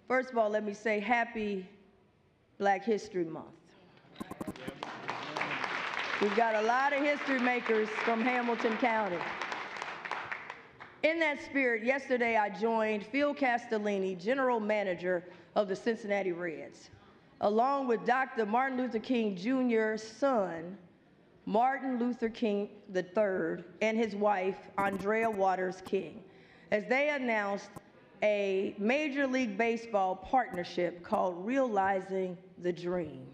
First of all, let me say happy Black History Month. We've got a lot of history makers from Hamilton County. In that spirit, yesterday I joined Phil Castellini, General Manager of the Cincinnati Reds, along with Dr. Martin Luther King Jr.'s son, Martin Luther King III, and his wife, Andrea Waters King, as they announced a Major League Baseball partnership called Realizing the Dream.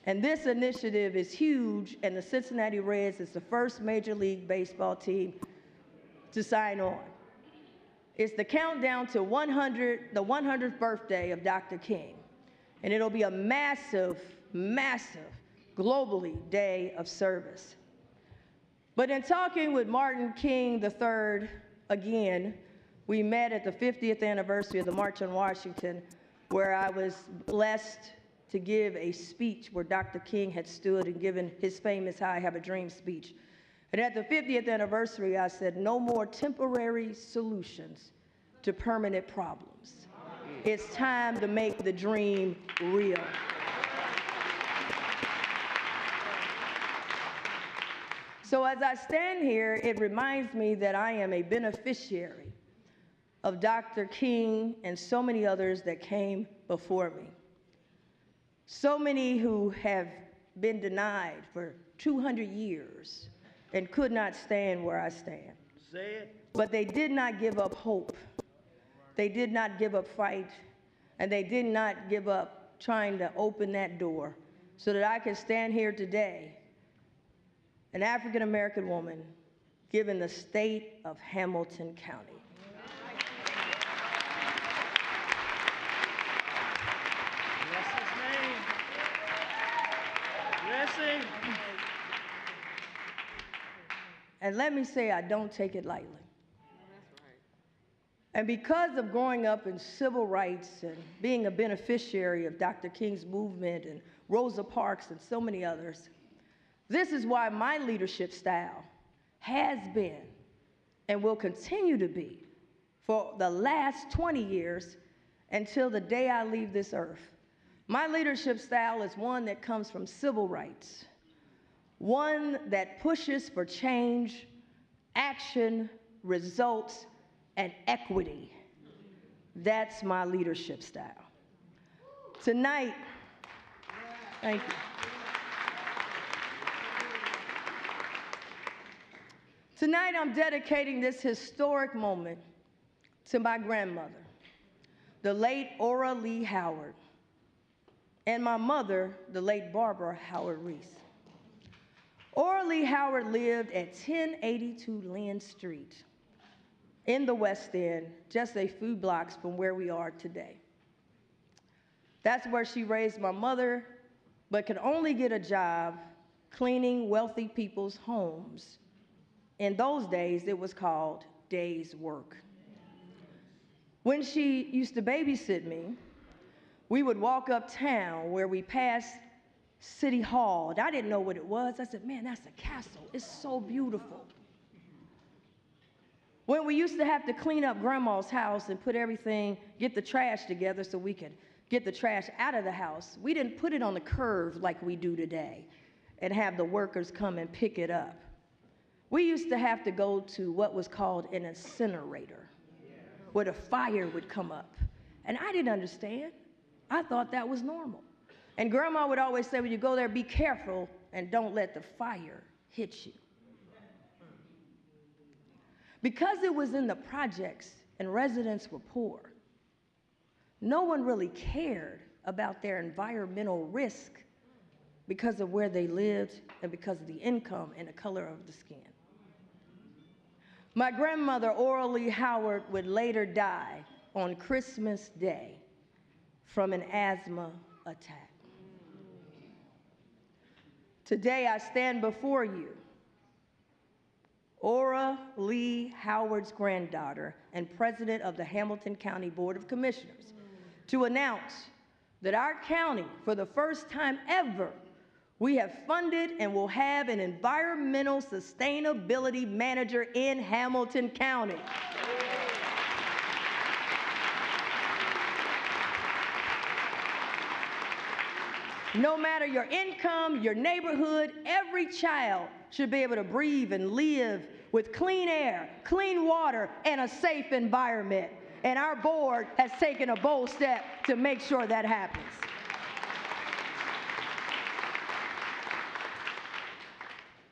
And this initiative is huge, and the Cincinnati Reds is the first Major League Baseball team to sign on. It's the countdown to the 100th birthday of Dr. King, and it'll be a massive, massive, globally day of service. But in talking with Martin King III again, we met at the 50th anniversary of the March on Washington, where I was blessed to give a speech where Dr. King had stood and given his famous I Have a Dream speech. And at the 50th anniversary, I said, no more temporary solutions to permanent problems. It's time to make the dream real. So as I stand here, it reminds me that I am a beneficiary of Dr. King and so many others that came before me. So many who have been denied for 200 years and could not stand where I stand. Say it. But they did not give up hope. They did not give up fight, and they did not give up trying to open that door so that I can stand here today, an African-American woman, given the state of Hamilton County. Blessing. And let me say, I don't take it lightly. And because of growing up in civil rights and being a beneficiary of Dr. King's movement and Rosa Parks and so many others, this is why my leadership style has been and will continue to be for the last 20 years until the day I leave this earth. My leadership style is one that comes from civil rights, one that pushes for change, action, results, and equity. That's my leadership style. Tonight, thank you. Tonight, I'm dedicating this historic moment to my grandmother, the late Ora Lee Howard, and my mother, the late Barbara Howard Reese. Ora Lee Howard lived at 1082 Lynn Street in the West End, just a few blocks from where we are today. That's where she raised my mother, but could only get a job cleaning wealthy people's homes. In those days, it was called day's work. When she used to babysit me, we would walk uptown where we passed City Hall. And I didn't know what it was. I said, man, that's a castle. It's so beautiful. When we used to have to clean up grandma's house and put everything, get the trash together so we could get the trash out of the house, we didn't put it on the curb like we do today and have the workers come and pick it up. We used to have to go to what was called an incinerator, where the fire would come up. And I didn't understand. I thought that was normal. And Grandma would always say, when you go there, be careful and don't let the fire hit you. Because it was in the projects and residents were poor, no one really cared about their environmental risk because of where they lived and because of the income and the color of the skin. My grandmother, Ora Lee Howard, would later die on Christmas Day from an asthma attack. Today, I stand before you, Ora Lee Howard's granddaughter and president of the Hamilton County Board of Commissioners, to announce that our county, for the first time ever, we have funded and will have an environmental sustainability manager in Hamilton County. No matter your income, your neighborhood, every child should be able to breathe and live with clean air, clean water, and a safe environment. And our board has taken a bold step to make sure that happens.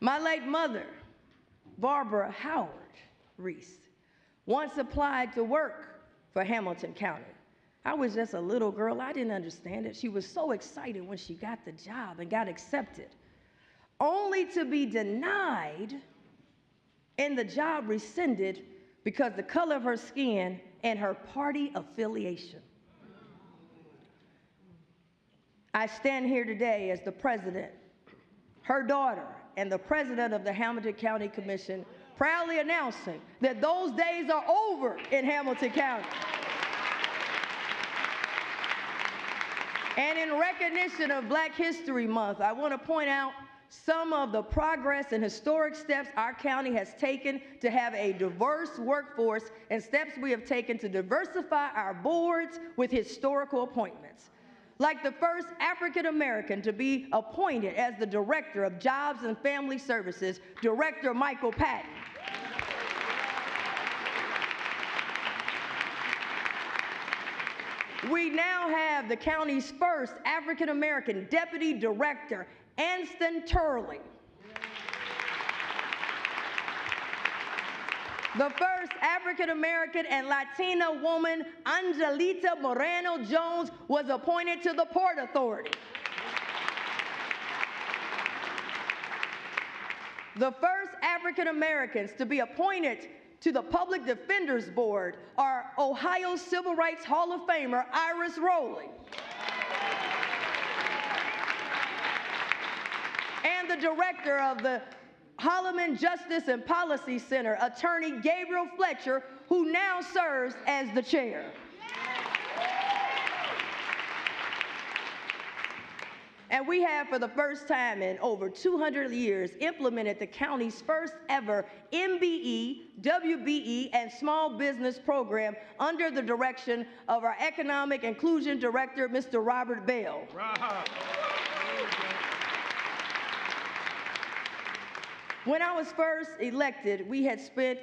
My late mother, Barbara Howard Reese, once applied to work for Hamilton County. I was just a little girl. I didn't understand it. She was so excited when she got the job and got accepted, only to be denied and the job rescinded because the color of her skin and her party affiliation. I stand here today as the president, her daughter, and the president of the Hamilton County Commission, proudly announcing that those days are over in Hamilton County. And in recognition of Black History Month, I want to point out some of the progress and historic steps our county has taken to have a diverse workforce and steps we have taken to diversify our boards with historical appointments. Like the first African American to be appointed as the Director of Jobs and Family Services, Director Michael Patton. We now have the county's first African American Deputy Director, Anston Turley. The first African American and Latina woman, Angelita Moreno Jones, was appointed to the Port Authority. The first African Americans to be appointed to the Public Defender's Board are Ohio Civil Rights Hall of Famer Iris Rowley and the director of the Holloman Justice and Policy Center, Attorney Gabriel Fletcher, who now serves as the chair. And we have, for the first time in over 200 years, implemented the county's first ever MBE, WBE, and small business program under the direction of our Economic Inclusion Director, Mr. Robert Bell. When I was first elected, we had spent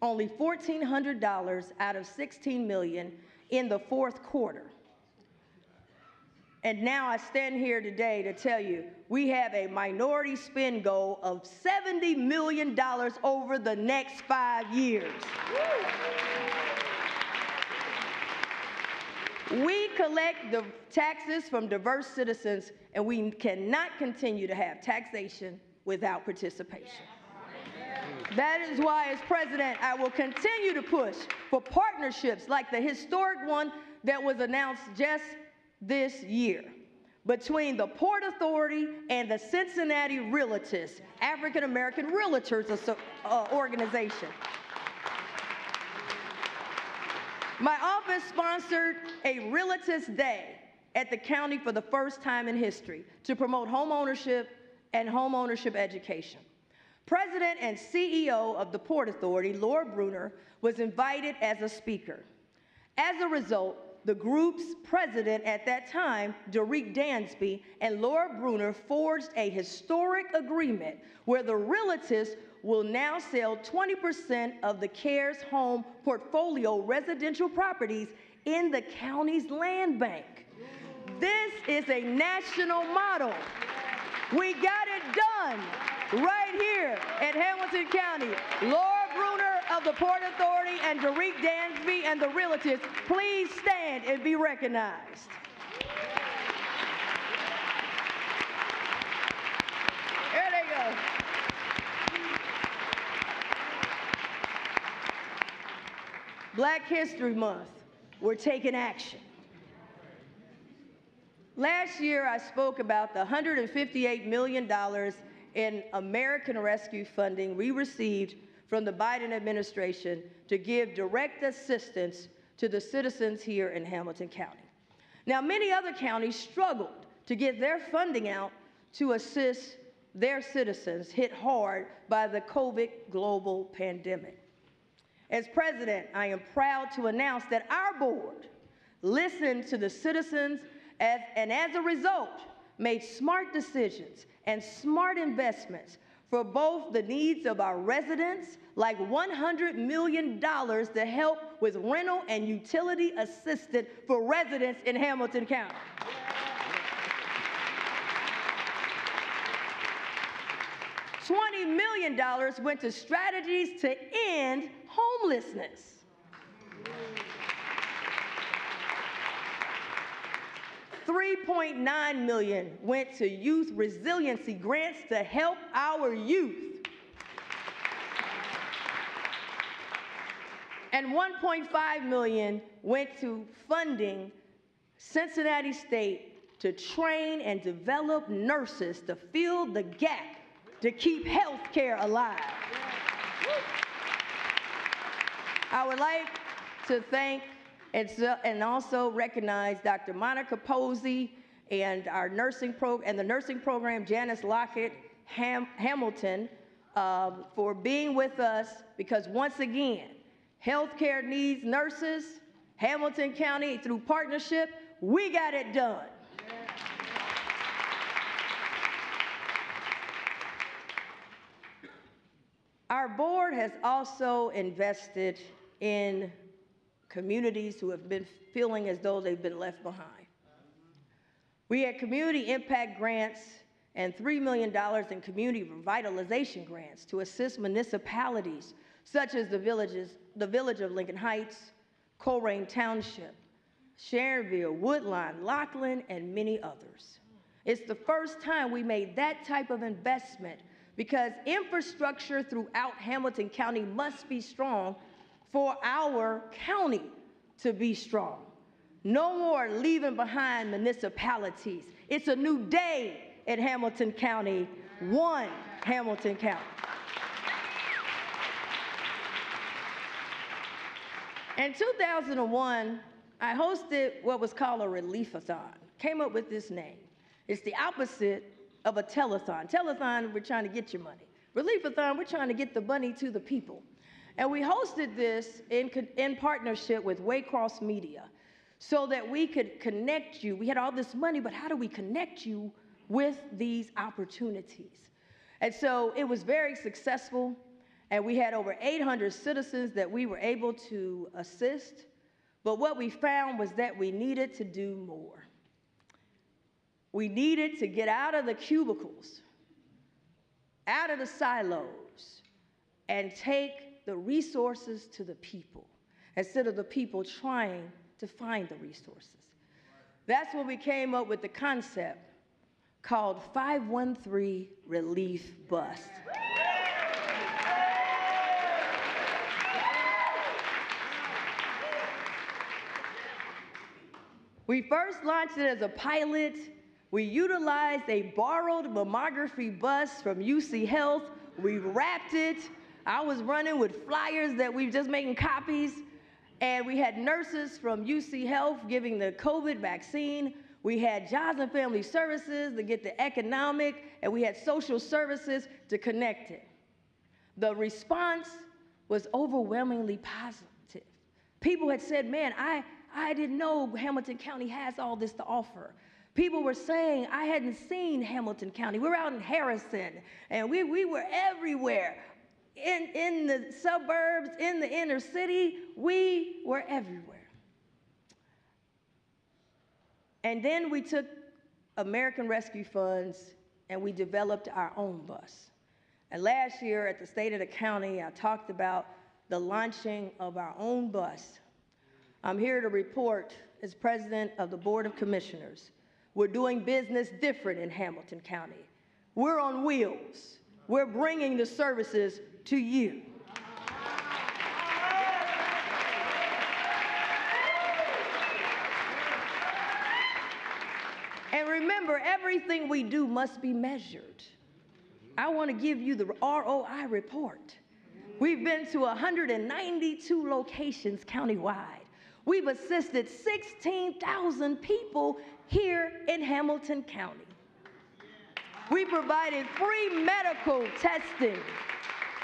only $1,400 out of $16 million in the fourth quarter. And now I stand here today to tell you we have a minority spend goal of $70 million over the next 5 years. We collect the taxes from diverse citizens, and we cannot continue to have taxation without participation. That is why, as president, I will continue to push for partnerships like the historic one that was announced just this year between the Port Authority and the Cincinnati Realtors, African American Realtors organization. My office sponsored a Realtors Day at the county for the first time in history to promote home ownership and home ownership education. President and CEO of the Port Authority, Laura Bruner, was invited as a speaker. As a result, the group's president at that time, Derek Dansby, and Laura Bruner forged a historic agreement where the Realtors will now sell 20% of the CARES Home portfolio residential properties in the county's land bank. This is a national model. We got it done right here at Hamilton County. Laura Bruner of the Port Authority and Derek Dansby and the Realtors, please stand and be recognized. There they go. Black History Month, we're taking action. Last year, I spoke about the $158 million in American Rescue funding we received from the Biden administration to give direct assistance to the citizens here in Hamilton County. Now, many other counties struggled to get their funding out to assist their citizens hit hard by the COVID global pandemic. As president, I am proud to announce that our board listened to the citizens and as a result, made smart decisions and smart investments for both the needs of our residents, like $100 million to help with rental and utility assistance for residents in Hamilton County. $20 million went to strategies to end homelessness. $3.9 million went to youth resiliency grants to help our youth. And $1.5 million went to funding Cincinnati State to train and develop nurses to fill the gap to keep health care alive. I would like to thank and also recognize Dr. Monica Posey and the nursing program, Janice Lockett Hamilton, for being with us, because once again, healthcare needs nurses. Hamilton County, through partnership, we got it done. Our board has also invested in communities who have been feeling as though they've been left behind. We had community impact grants and $3 million in community revitalization grants to assist municipalities such as the village of Lincoln Heights, Colerain Township, Sharonville, Woodline, Lockland, and many others. It's the first time we made that type of investment, because infrastructure throughout Hamilton County must be strong for our county to be strong. No more leaving behind municipalities. It's a new day in Hamilton County, one Hamilton County. In 2001, I hosted what was called a relief-a-thon. Came up with this name. It's the opposite of a telethon. Telethon, we're trying to get your money. Relief-a-thon, we're trying to get the money to the people. And we hosted this in partnership with Waycross Media so that we could connect you. We had all this money, but how do we connect you with these opportunities? And so it was very successful, and we had over 800 citizens that we were able to assist. But what we found was that we needed to do more. We needed to get out of the cubicles, out of the silos, and take the resources to the people instead of the people trying to find the resources. That's when we came up with the concept called 513 Relief Bus. We first launched it as a pilot. We utilized a borrowed mammography bus from UC Health. We wrapped it. I was running with flyers that we were just making copies. And we had nurses from UC Health giving the COVID vaccine. We had Jobs and Family Services to get the economic, and we had social services to connect it. The response was overwhelmingly positive. People had said, man, I didn't know Hamilton County has all this to offer. People were saying, I hadn't seen Hamilton County. We were out in Harrison, and we were everywhere. In the suburbs, in the inner city, we were everywhere. And then we took American Rescue funds and we developed our own bus. And last year at the State of the County, I talked about the launching of our own bus. I'm here to report, as president of the Board of Commissioners, we're doing business different in Hamilton County. We're on wheels. We're bringing the services to you. And remember, everything we do must be measured. I want to give you the ROI report. We've been to 192 locations countywide. We've assisted 16,000 people here in Hamilton County. We provided free medical testing.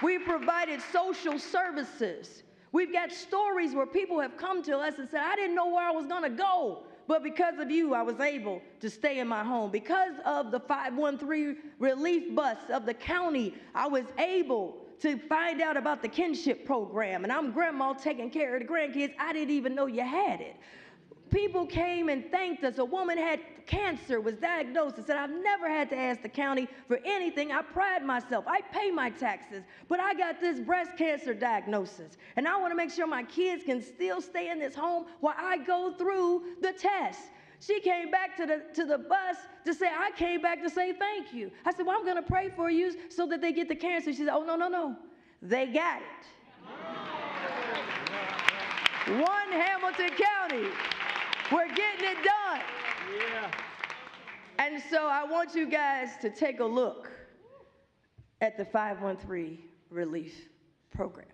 We provided social services. We've got stories where people have come to us and said, I didn't know where I was going to go, But because of you, I was able to stay in my home. Because of the 513 relief bus of the county, I was able to find out about the kinship program. And I'm grandma taking care of the grandkids. I didn't even know you had it. People came and thanked us. A woman had cancer, was diagnosed, and said, I've never had to ask the county for anything. I pride myself. I pay my taxes, but I got this breast cancer diagnosis. And I want to make sure my kids can still stay in this home while I go through the test. She came back to the bus to say, I came back to say thank you. I said, well, I'm going to pray for you so that they get the cancer. She said, oh, no. They got it. One Hamilton County. We're getting it done. Yeah. And so I want you guys to take a look at the 513 relief program.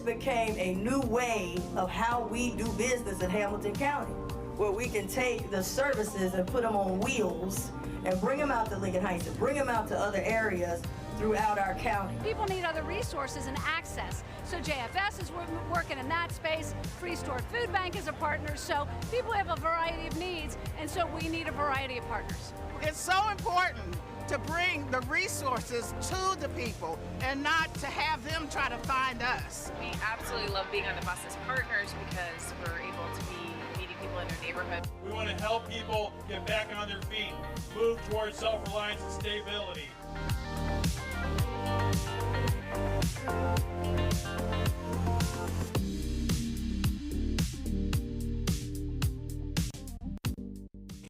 Became a new way of how we do business in Hamilton County, where we can take the services and put them on wheels and bring them out to Lincoln Heights and bring them out to other areas throughout our county. People need other resources and access, so JFS is working in that space. Free Store Food Bank is a partner, so people have a variety of needs, and so we need a variety of partners. It's so important to bring the resources to the people and not to have them try to find us. We absolutely love being on the bus as partners because we're able to be meeting people in their neighborhood. We want to help people get back on their feet, move towards self-reliance and stability.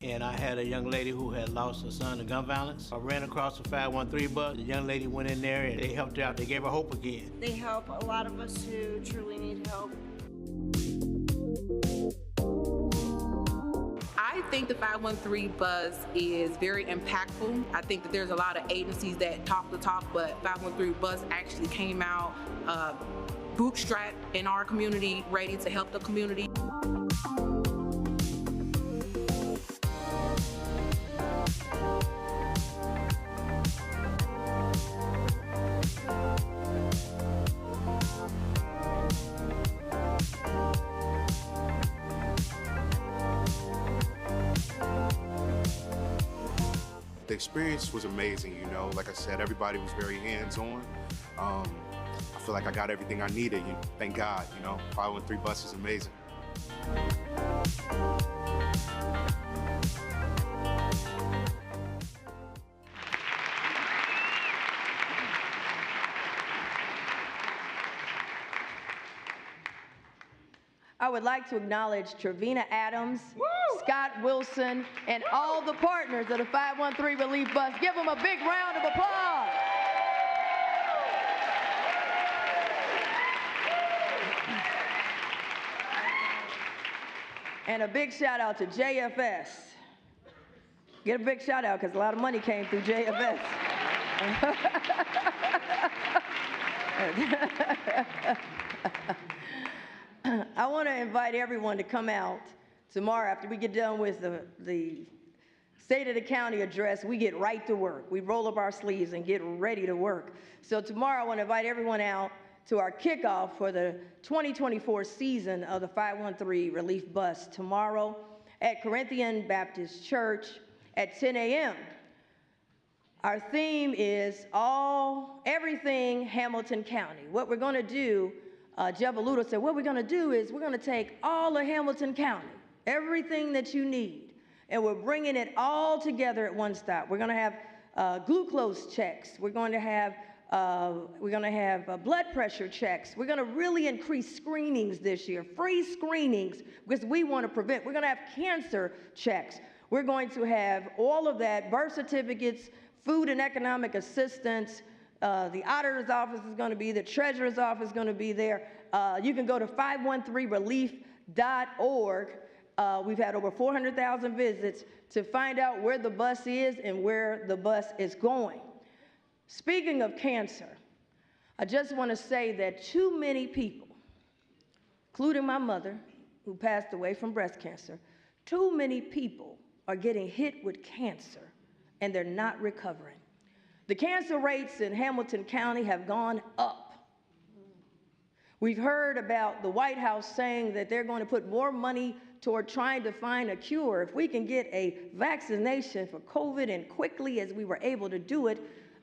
And I had a young lady who had lost her son to gun violence. I ran across the 513 bus. The young lady went in there and they helped her out. They gave her hope again. They help a lot of us who truly need help. I think the 513 bus is very impactful. I think that there's a lot of agencies that talk the talk, but 513 bus actually came out bootstrapped in our community, ready to help the community. The experience was amazing, you know. Like I said, everybody was very hands-on. I feel like I got everything I needed. Thank God, you know. 513 bus is amazing. I would like to acknowledge Trevina Adams, Scott Wilson, and all the partners of the 513 Relief Bus. Give them a big round of applause. And a big shout out to JFS. Get a big shout out because a lot of money came through JFS. I want to invite everyone to come out tomorrow after we get done with the State of the County address. We get right to work. We roll up our sleeves and get ready to work. So tomorrow I want to invite everyone out to our kickoff for the 2024 season of the 513 Relief Bus tomorrow at Corinthian Baptist Church at 10 a.m. Our theme is everything Hamilton County. What we're going to do, Jeff Aludo said, what we're going to do is we're going to take all of Hamilton County, everything that you need, and we're bringing it all together at one stop. We're going to have glucose checks. We're going to have blood pressure checks. We're going to really increase screenings this year, free screenings, because we want to prevent. We're going to have cancer checks. We're going to have all of that, birth certificates, food and economic assistance. The auditor's office is going to be, the treasurer's office is going to be there. You can go to 513relief.org. We've had over 400,000 visits to find out where the bus is and where the bus is going. Speaking of cancer, I just want to say that too many people, including my mother, who passed away from breast cancer, too many people are getting hit with cancer and they're not recovering. The cancer rates in Hamilton County have gone up. We've heard about the White House saying that they're going to put more money toward trying to find a cure. If we can get a vaccination for COVID and quickly as we were able to do it,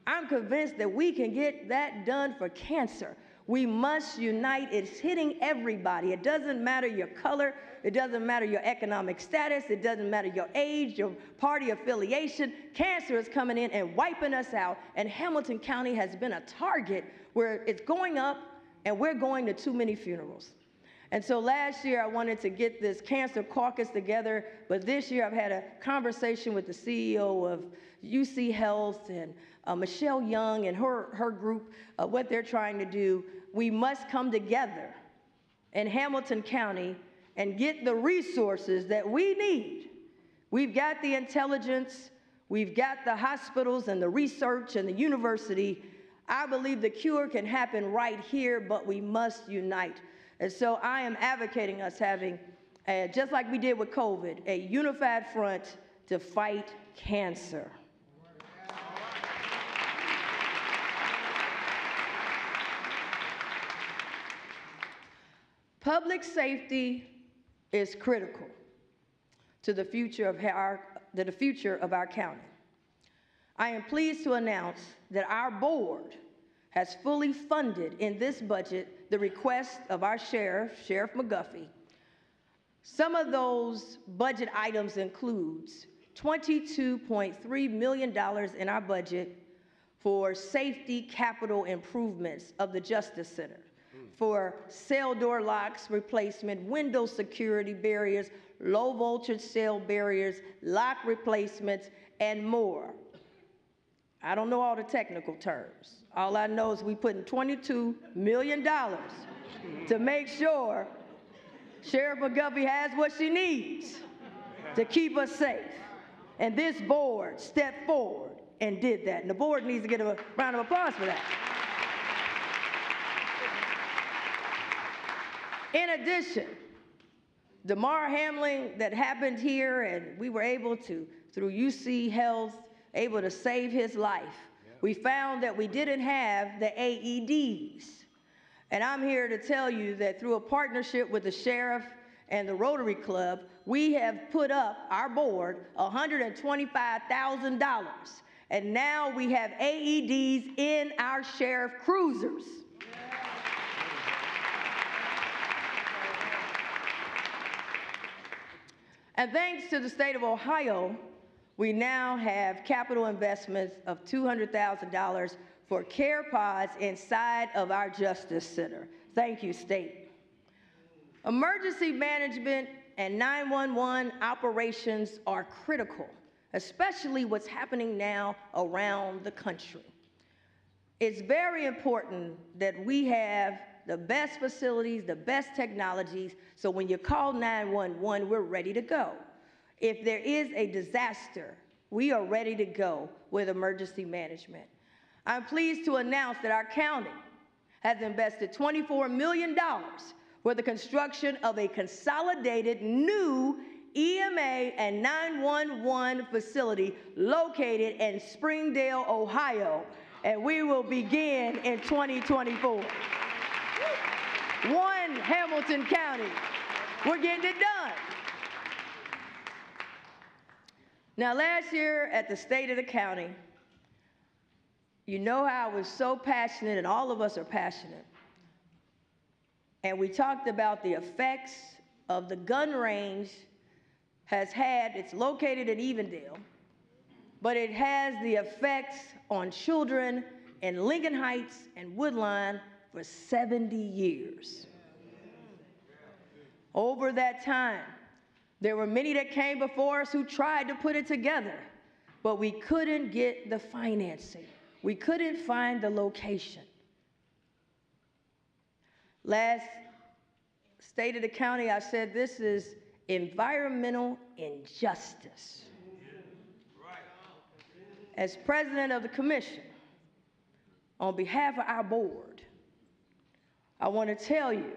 I'm convinced that we can get that done for cancer. We must unite. It's hitting everybody. It doesn't matter your color. It doesn't matter your economic status. It doesn't matter your age, your party affiliation. Cancer is coming in and wiping us out. And Hamilton County has been a target where it's going up and we're going to too many funerals. And so last year I wanted to get this cancer caucus together, but this year I've had a conversation with the CEO of UC Health and Michelle Young and her group, what they're trying to do. We must come together in Hamilton County and get the resources that we need. We've got the intelligence, we've got the hospitals and the research and the university. I believe the cure can happen right here, but we must unite. And so I am advocating us having, just like we did with COVID, a unified front to fight cancer. Public safety is critical to the future of our county. I am pleased to announce that our board has fully funded in this budget the request of our sheriff, Sheriff McGuffey. Some of those budget items includes $22.3 million in our budget for safety capital improvements of the Justice Center, for cell door locks replacement, window security barriers, low voltage cell barriers, lock replacements, and more. I don't know all the technical terms. All I know is we put in $22 million to make sure Sheriff McGuffey has what she needs to keep us safe. And this board stepped forward and did that. And the board needs to get a round of applause for that. In addition, the Damar Hamlin that happened here, and we were able to, through UC Health, able to save his life. We found that we didn't have the AEDs. And I'm here to tell you that through a partnership with the sheriff and the Rotary Club, we have put up, our board, $125,000. And now we have AEDs in our sheriff cruisers. And thanks to the state of Ohio, we now have capital investments of $200,000 for care pods inside of our Justice Center. Thank you, state. Emergency management and 911 operations are critical, especially what's happening now around the country. It's very important that we have the best facilities, the best technologies, so when you call 911, we're ready to go. If there is a disaster, we are ready to go with emergency management. I'm pleased to announce that our county has invested $24 million for the construction of a consolidated new EMA and 911 facility located in Springdale, Ohio, and we will begin in 2024. One Hamilton County. We're getting it done. Now, last year at the State of the County, you know how I was so passionate, and all of us are passionate. And we talked about the effects of the gun range has had, it's located in Evendale, but it has the effects on children in Lincoln Heights and Woodline for 70 years. Over that time, there were many that came before us who tried to put it together, but we couldn't get the financing. We couldn't find the location. Last State of the county, I said this is environmental injustice. As president of the commission, on behalf of our board, I want to tell you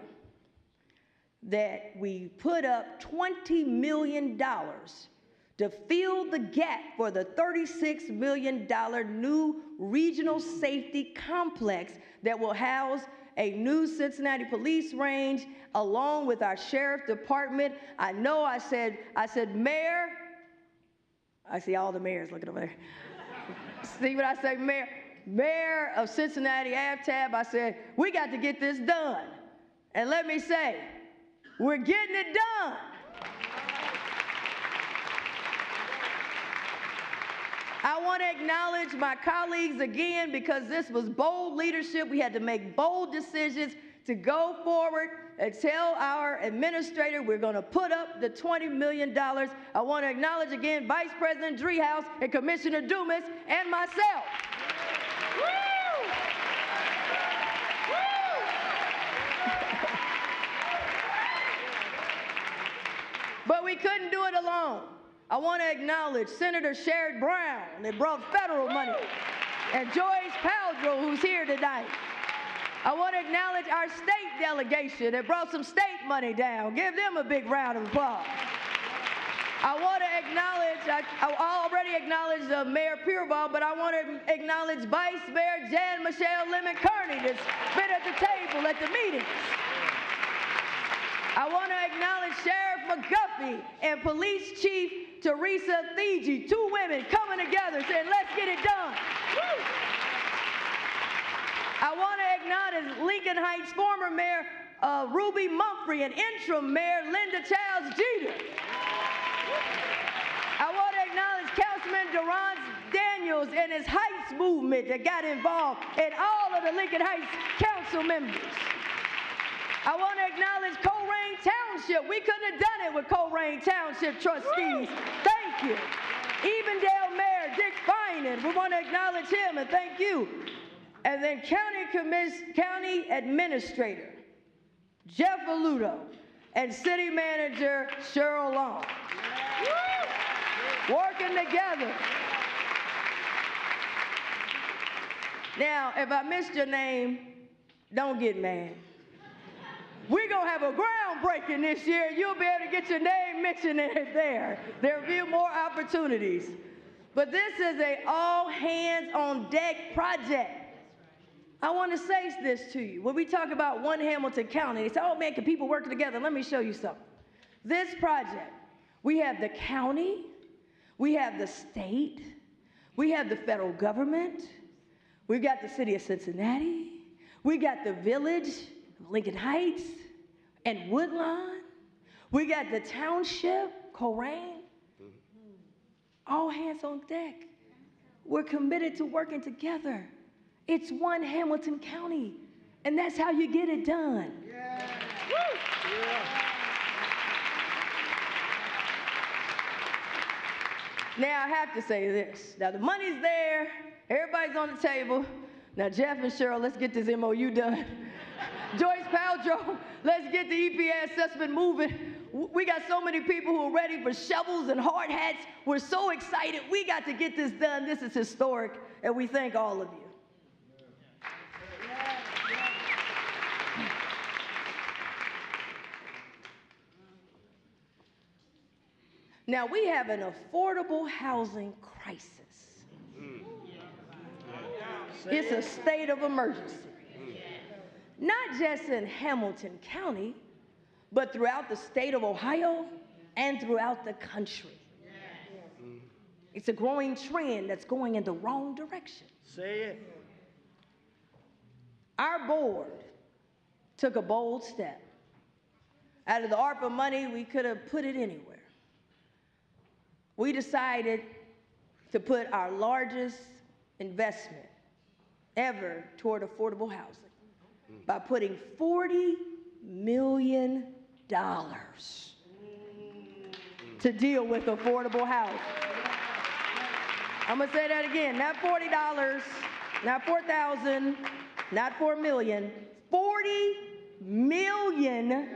that we put up $20 million to fill the gap for the $36 million new regional safety complex that will house a new Cincinnati police range along with our sheriff department. I know I said, Mayor, I see all the mayors looking over there. See what I say, Mayor? Mayor of Cincinnati, AFTAB, I said, we got to get this done. And let me say, we're getting it done. I want to acknowledge my colleagues again because this was bold leadership. We had to make bold decisions to go forward and tell our administrator we're going to put up the $20 million. I want to acknowledge again Vice President Driehaus and Commissioner Dumas and myself. Woo! Woo! But we couldn't do it alone. I want to acknowledge Senator Sherrod Brown that brought federal money, and Joyce Paldro, who's here tonight. I want to acknowledge our state delegation that brought some state money down. Give them a big round of applause. I want to acknowledge, I already acknowledged Mayor Purebaugh, but I want to acknowledge Vice Mayor Jan Michelle Lemon-Kearney that's been at the table at the meetings. I want to acknowledge Sheriff McGuffey and Police Chief Teresa Thigi, two women coming together saying, let's get it done. Woo! I want to acknowledge Lincoln Heights former Mayor Ruby Mumphrey and interim Mayor Linda Childs Jeter. I want to acknowledge Councilman Durant Daniels and his Heights movement that got involved, and all of the Lincoln Heights council members. I want to acknowledge Colerain Township. We couldn't have done it with Colerain Township trustees. Thank you. Evendale Mayor Dick Finan. We want to acknowledge him and thank you. And then County Administrator Jeff Aludo and City Manager Cheryl Long. Working together. Now, if I missed your name, don't get mad. We're going to have a groundbreaking this year. You'll be able to get your name mentioned in it there. There will be more opportunities. But this is an all-hands-on-deck project. I want to say this to you. When we talk about one Hamilton County, they say, oh, man, can people work together? Let me show you something. This project, we have the county, we have the state, we have the federal government, we've got the city of Cincinnati, we got the village, Lincoln Heights, and Woodlawn. We got the township, Colerain. All hands on deck. We're committed to working together. It's one Hamilton County, and that's how you get it done. Yeah. Woo! Yeah. Now, I have to say this. Now, the money's there. Everybody's on the table. Now, Jeff and Cheryl, let's get this MOU done. Joyce Paldro, let's get the EPA assessment moving. We got so many people who are ready for shovels and hard hats. We're so excited. We got to get this done. This is historic, and we thank all of you. Now, we have an affordable housing crisis. It's a state of emergency. Not just in Hamilton County, but throughout the state of Ohio and throughout the country. It's a growing trend that's going in the wrong direction. Say it. Our board took a bold step. Out of the ARPA money, we could have put it anywhere. We decided to put our largest investment ever toward affordable housing by putting $40 million to deal with affordable housing. I'm going to say that again, not $40, not $4,000, not $4 million, $40 million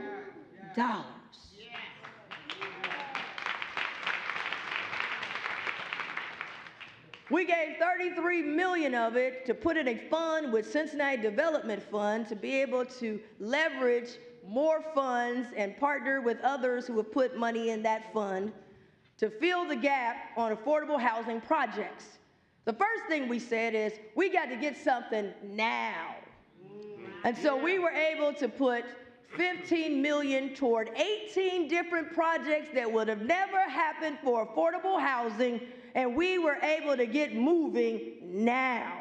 We gave $33 million of it to put in a fund with Cincinnati Development Fund to be able to leverage more funds and partner with others who have put money in that fund to fill the gap on affordable housing projects. The first thing we said is, we got to get something now. And so we were able to put $15 million toward 18 different projects that would have never happened for affordable housing, and we were able to get moving now.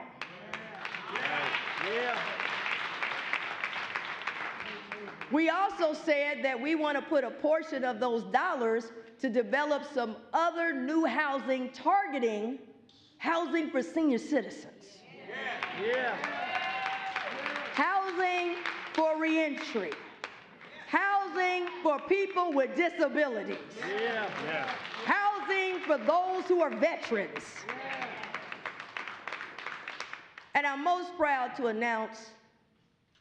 We also said that we want to put a portion of those dollars to develop some other new housing targeting housing for senior citizens. Housing for reentry. Housing for people with disabilities. Housing for those who are veterans. And I'm most proud to announce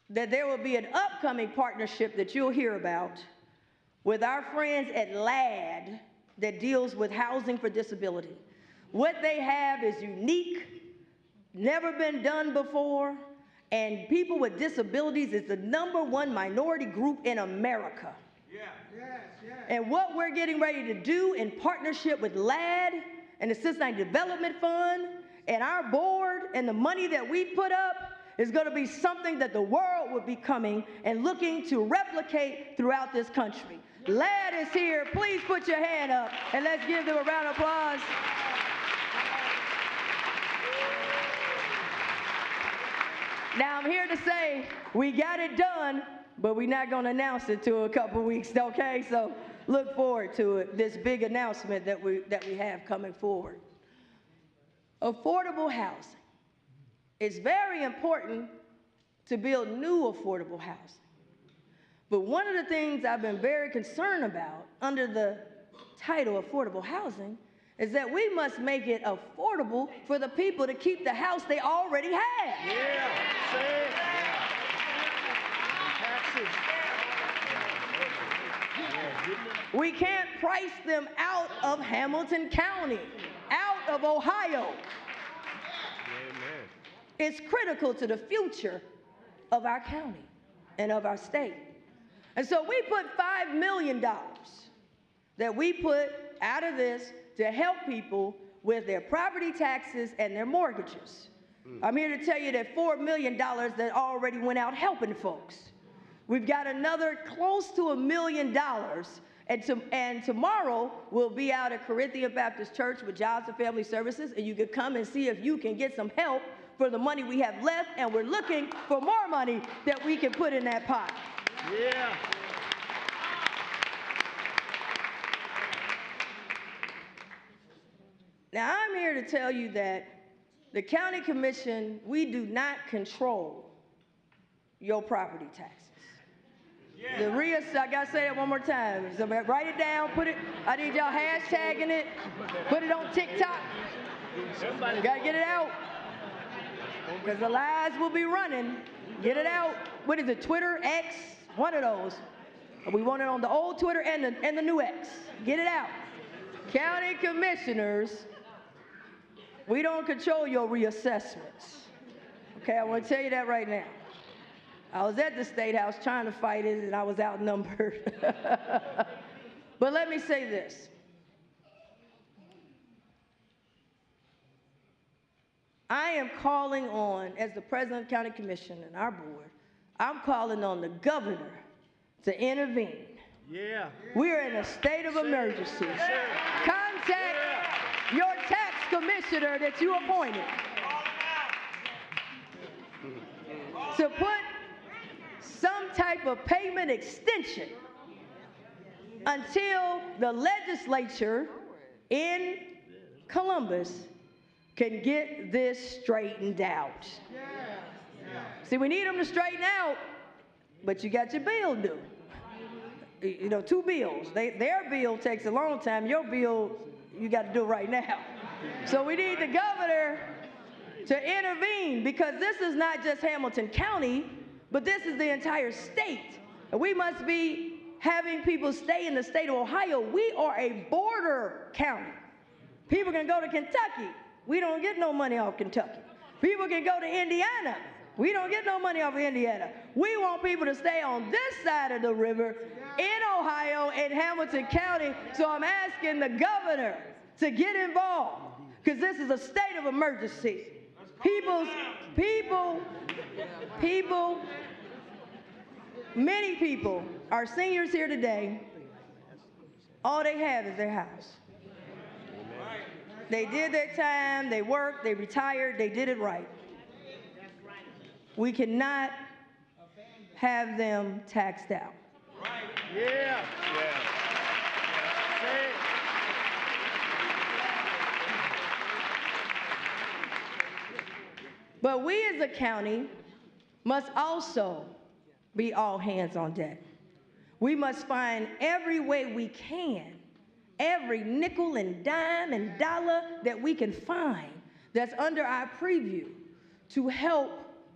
that there will be an upcoming partnership that you'll hear about with our friends at LAD that deals with housing for disability. What they have is unique, never been done before, and people with disabilities is the #1 minority group in America. And what we're getting ready to do in partnership with LAD and the Cincinnati Development Fund and our board and the money that we put up is going to be something that the world will be coming and looking to replicate throughout this country. LAD is here. Please put your hand up and let's give them a round of applause. Now, I'm here to say we got it done, but we're not going to announce it till a couple weeks, okay? So look forward to it, this big announcement that we have coming forward. Affordable housing. It's very important to build new affordable housing. But one of the things I've been very concerned about under the title affordable housing is that we must make it affordable for the people to keep the house they already have. We can't price them out of Hamilton County, out of Ohio. It's critical to the future of our county and of our state. And so we put $5 million that we put out of this to help people with their property taxes and their mortgages. I'm here to tell you that $4 million that already went out helping folks. We've got another close to $1 million, and tomorrow we'll be out at Corinthian Baptist Church with Jobs and Family Services, and you can come and see if you can get some help for the money we have left, and we're looking for more money that we can put in that pot. Now, I'm here to tell you that the county commission, we do not control your property taxes. I gotta say that one more time. So write it down, put it, I need y'all hashtagging it, put it on TikTok. You gotta get it out, because the lies will be running. Get it out. What is it, Twitter, X, one of those. We want it on the old Twitter and the new X. Get it out. County commissioners, we don't control your reassessments. Okay, I want to tell you that right now. I was at the State House trying to fight it, and I was outnumbered. But let me say this. I am calling on, as the president of the county commission and our board, I'm calling on the governor to intervene. We're in a state of emergency. Contact your tax commissioner that you appointed to put some type of payment extension until the legislature in Columbus can get this straightened out. See, we need them to straighten out, but you got your bill due. You know, 2 bills. Their bill takes a long time. Your bill, you got to do right now. So we need the governor to intervene, because this is not just Hamilton County, but this is the entire state. And we must be having people stay in the state of Ohio. We are a border county. People can go to Kentucky. We don't get no money off Kentucky. People can go to Indiana. We don't get no money off of Indiana. We want people to stay on this side of the river in Ohio, in Hamilton County. So I'm asking the governor to get involved, because this is a state of emergency. Many people, our seniors here today, all they have is their house. They did their time, they worked, they retired, they did it right. We cannot have them taxed out. Yeah. But we as a county must also be all hands on deck. We must find every way we can, every nickel and dime and dollar that we can find that's under our preview to help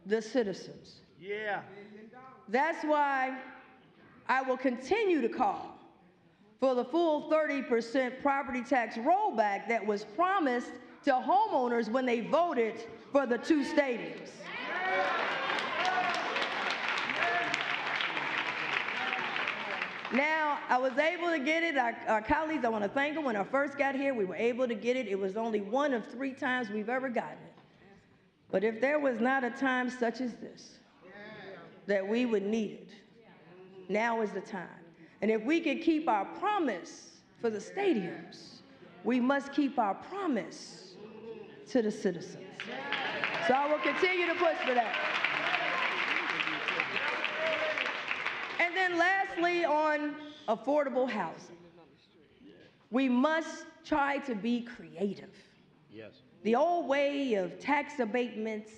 the citizens. Yeah. That's why I will continue to call for the full 30% property tax rollback that was promised to homeowners when they voted for the two stadiums. Now, I was able to get it. Our colleagues, I want to thank them. When I first got here, we were able to get it. It was only one of 3 times we've ever gotten it. But if there was not a time such as this that we would need it, now is the time. And if we can keep our promise for the stadiums, we must keep our promise to the citizens. So I will continue to push for that. And then lastly, on affordable housing, we must try to be creative. Yes. The old way of tax abatements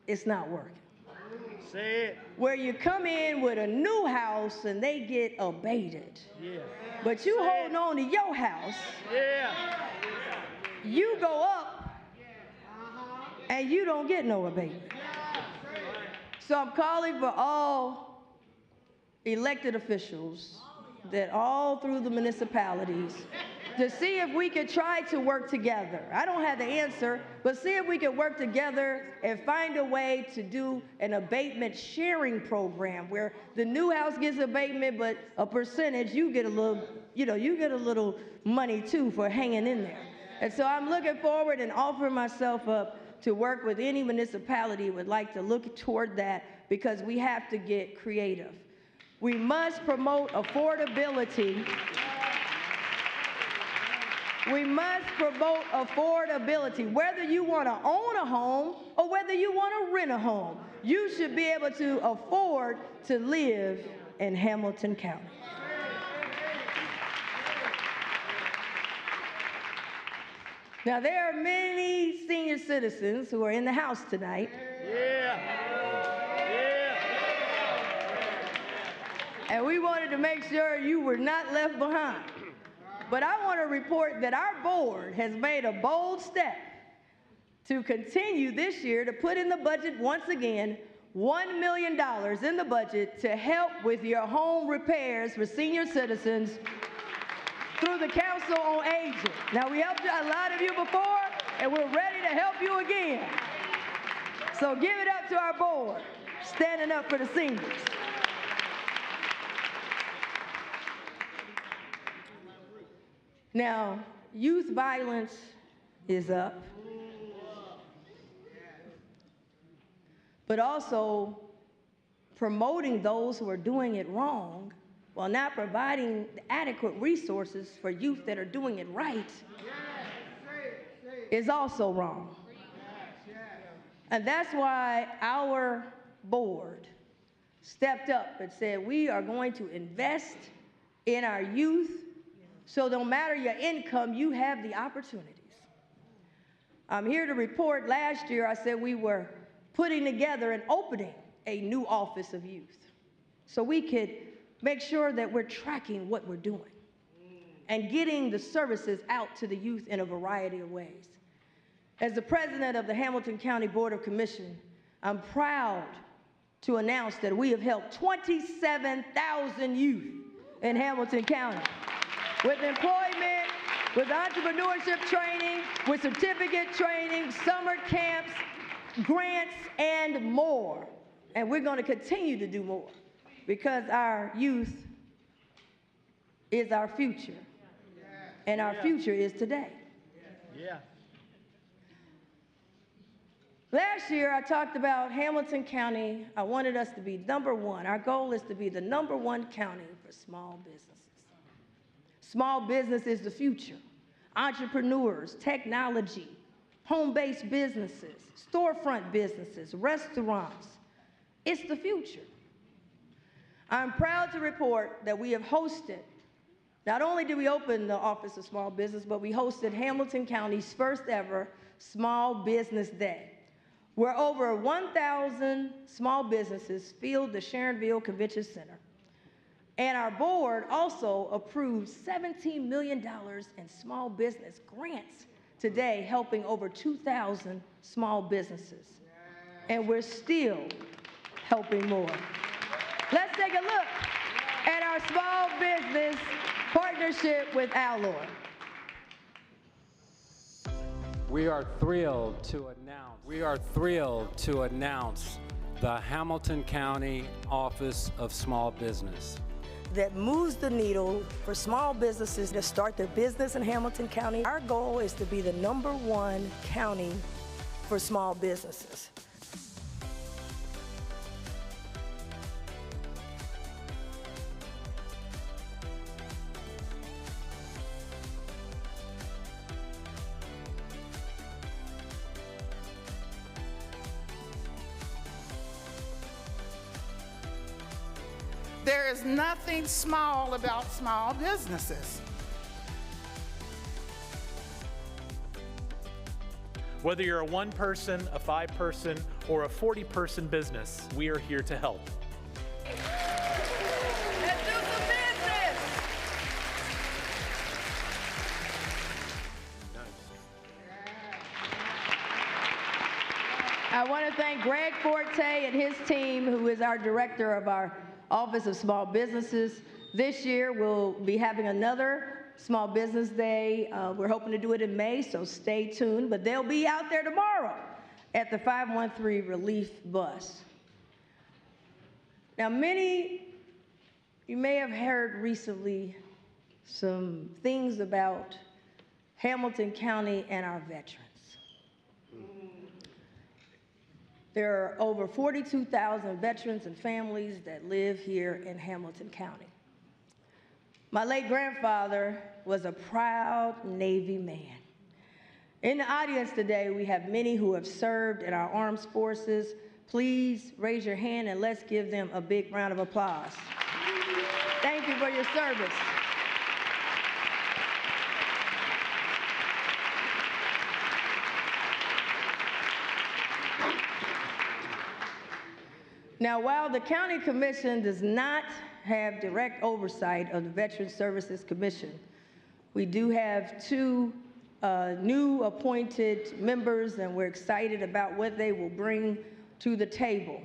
is not working. Say it. Where you come in with a new house and they get abated. Yeah. But you holding on to your house. Yeah. You go up and you don't get no abatement. So I'm calling for all elected officials that all through the municipalities to see if we could try to work together. I don't have the answer, but see if we could work together and find a way to do an abatement sharing program where the new house gets abatement, but a percentage, you get a little, you get a little money too for hanging in there. And so I'm looking forward and offering myself up to work with any municipality who would like to look toward that, because we have to get creative. We must promote affordability. We must promote affordability. Whether you want to own a home or whether you want to rent a home, you should be able to afford to live in Hamilton County. Now, there are many senior citizens who are in the house tonight. Yeah. And we wanted to make sure you were not left behind. But I want to report that our board has made a bold step to continue this year to put in the budget once again $1 million in the budget to help with your home repairs for senior citizens through the Council on Aging. Now, we helped a lot of you before, and we're ready to help you again. So give it up to our board, standing up for the seniors. Now, youth violence is up, but also promoting those who are doing it wrong while not providing adequate resources for youth that are doing it right is also wrong. And that's why our board stepped up and said, we are going to invest in our youth, so no matter your income, you have the opportunities. I'm here to report last year I said we were putting together and opening a new office of youth so we could make sure that we're tracking what we're doing and getting the services out to the youth in a variety of ways. As the president of the Hamilton County Board of Commission, I'm proud to announce that we have helped 27,000 youth in Hamilton County. With employment, with entrepreneurship training, with certificate training, summer camps, grants, and more. And we're going to continue to do more because our youth is our future. And our future is today. Yeah. Last year, I talked about Hamilton County. I wanted us to be #1. Our goal is to be the #1 county for small businesses. Small business is the future. Entrepreneurs, technology, home-based businesses, storefront businesses, restaurants. It's the future. I'm proud to report that we have hosted, not only did we open the Office of Small Business, but we hosted Hamilton County's first ever Small Business Day, where over 1,000 small businesses filled the Sharonville Convention Center. And our board also approved $17 million in small business grants today, helping over 2,000 small businesses. And we're still helping more. Let's take a look at our small business partnership with Alloy. We are thrilled to announce the Hamilton County Office of Small Business. That moves the needle for small businesses to start their business in Hamilton County. Our goal is to be the #1 county for small businesses. There is nothing small about small businesses. Whether you're a 1-person, a 5-person, or a 40-person business, we are here to help. Let's do some business. I want to thank Greg Forte and his team, who is our director of our Office of Small Businesses. This year, we'll be having another Small Business Day. We're hoping to do it in May, so stay tuned. But they'll be out there tomorrow at the 513 Relief Bus. Now, you may have heard recently some things about Hamilton County and our veterans. There are over 42,000 veterans and families that live here in Hamilton County. My late grandfather was a proud Navy man. In the audience today, we have many who have served in our armed forces. Please raise your hand and let's give them a big round of applause. Thank you for your service. Now, while the County Commission does not have direct oversight of the Veterans Services Commission, we do have 2 new appointed members, and we're excited about what they will bring to the table.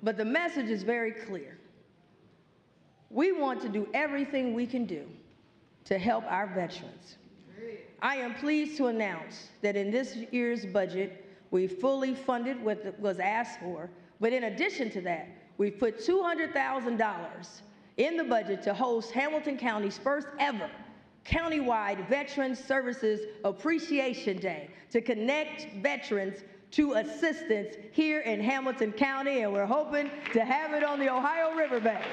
But the message is very clear. We want to do everything we can do to help our veterans. I am pleased to announce that in this year's budget, we fully funded what was asked for. But in addition to that, we've put $200,000 in the budget to host Hamilton County's first ever countywide Veterans Services Appreciation Day to connect veterans to assistance here in Hamilton County, and we're hoping to have it on the Ohio riverbanks.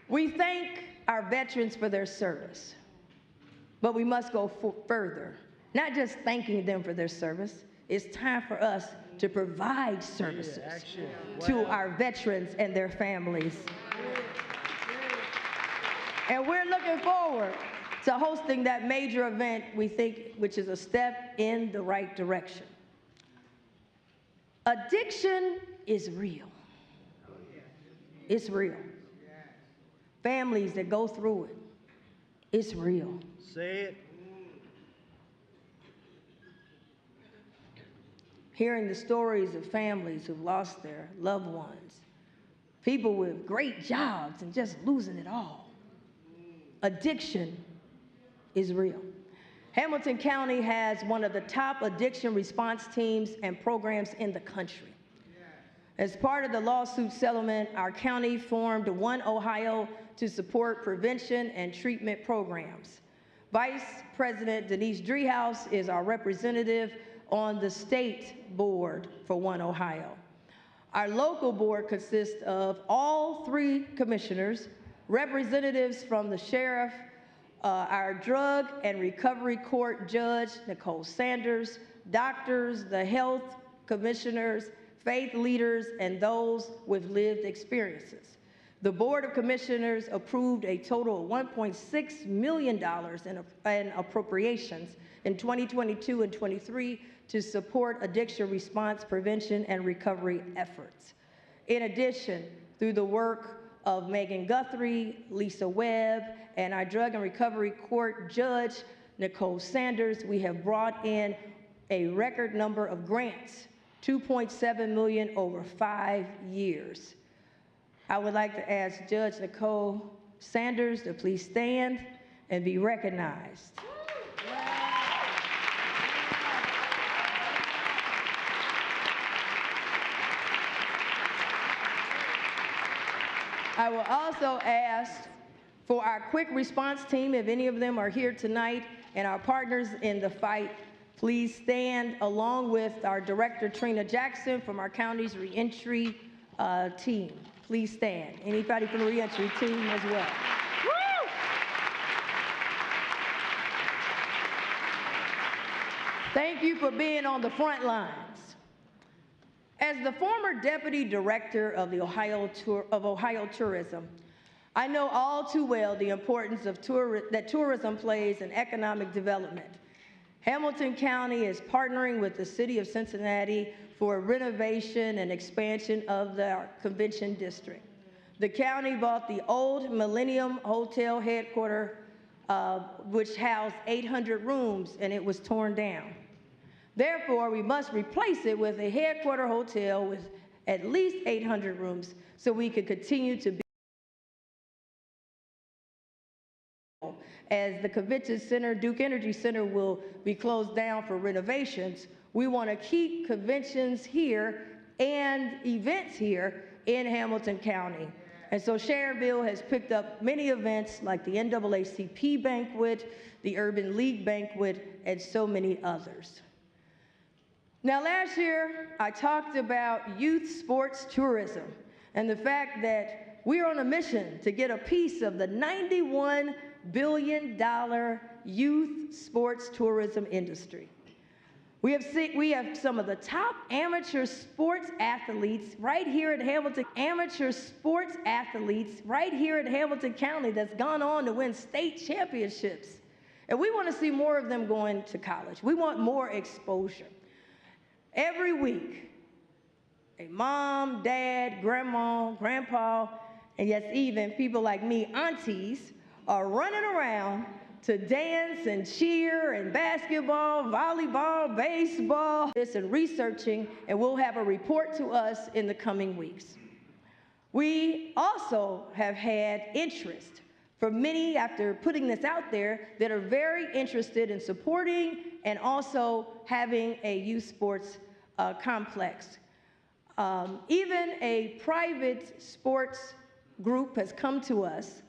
We thank our veterans for their service, but we must go further. Not just thanking them for their service, it's time for us to provide services to our veterans and their families. And we're looking forward to hosting that major event, we think, which is a step in the right direction. Addiction is real. It's real. Families that go through it, it's real. Say it. hearing the stories of families who've lost their loved ones, people with great jobs and just losing it all. Addiction is real. Hamilton County has one of the top addiction response teams and programs in the country. As part of the lawsuit settlement, our county formed One Ohio to support prevention and treatment programs. Vice President Denise Driehaus is our representative on the state board for One Ohio. Our local board consists of all 3 commissioners, representatives from the sheriff, our drug and recovery court judge, Nicole Sanders, doctors, the health commissioners, faith leaders, and those with lived experiences. The Board of Commissioners approved a total of $1.6 million in appropriations in 2022 and 23 to support addiction response, prevention, and recovery efforts. In addition, through the work of Megan Guthrie, Lisa Webb, and our Drug and Recovery Court Judge, Nicole Sanders, we have brought in a record number of grants, $2.7 million over 5 years. I would like to ask Judge Nicole Sanders to please stand and be recognized. I will also ask for our quick response team, if any of them are here tonight, and our partners in the fight, please stand along with our Director Trina Jackson from our county's reentry team. Please stand. Anybody from the reentry team as well. Woo! Thank you for being on the front lines. As the former Deputy Director of the Ohio Tourism, I know all too well the importance of that tourism plays in economic development. Hamilton County is partnering with the City of Cincinnati for renovation and expansion of the convention district. The county bought the old Millennium Hotel headquarters, which housed 800 rooms, and it was torn down. Therefore, we must replace it with a headquarter hotel with at least 800 rooms so we could continue to be. As the convention center, Duke Energy Center, will be closed down for renovations, we want to keep conventions here and events here in Hamilton County. And so Sharonville has picked up many events like the NAACP banquet, the Urban League banquet, and so many others. Now, last year, I talked about youth sports tourism and the fact that we're on a mission to get a piece of the $91 billion youth sports tourism industry. We have some of the top amateur sports athletes right here at Hamilton, County that's gone on to win state championships. And we want to see more of them going to college. We want more exposure. Every week, a mom, dad, grandma, grandpa, and yes, even people like me, aunties, are running around to dance and cheer and basketball, volleyball, baseball, and researching, and we'll have a report to us in the coming weeks. We also have had interest from many, after putting this out there, that are very interested in supporting and also having a youth sports complex. Even a private sports group has come to us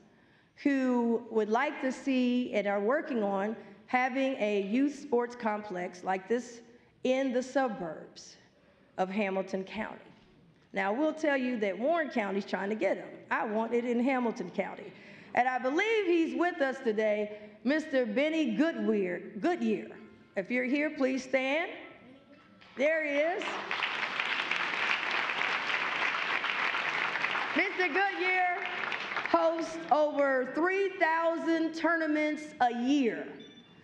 who would like to see and are working on having a youth sports complex like this in the suburbs of Hamilton County. Now, we'll tell you that Warren County's trying to get them. I want it in Hamilton County. And I believe he's with us today, Mr. Benny Goodyear. If you're here, please stand. There he is. Mr. Goodyear hosts over 3,000 tournaments a year,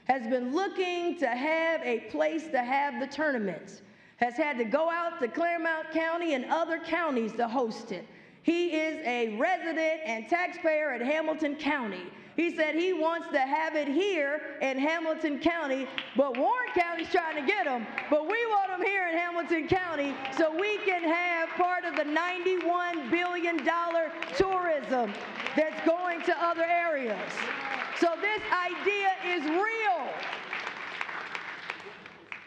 has been looking to have a place to have the tournaments, has had to go out to Claremont County and other counties to host it. He is a resident and taxpayer in Hamilton County. He said he wants to have it here in Hamilton County, but Warren County's trying to get him. But we want him here in Hamilton County so we can have part of the $91 billion tourism that's going to other areas. So this idea is real.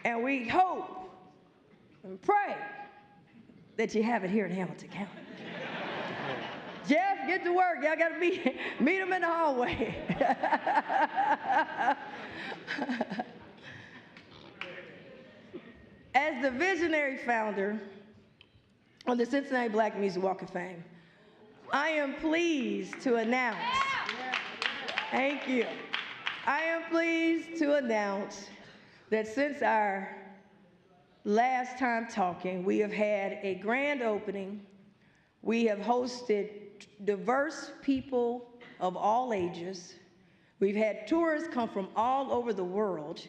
And we hope and pray that you have it here in Hamilton County. Jeff, get to work. Y'all got to meet him in the hallway. As the visionary founder of the Cincinnati Black Music Walk of Fame, I am pleased to announce, thank you. I am pleased to announce that since our last time talking, we have had a grand opening. We have hosted diverse people of all ages. We've had tourists come from all over the world,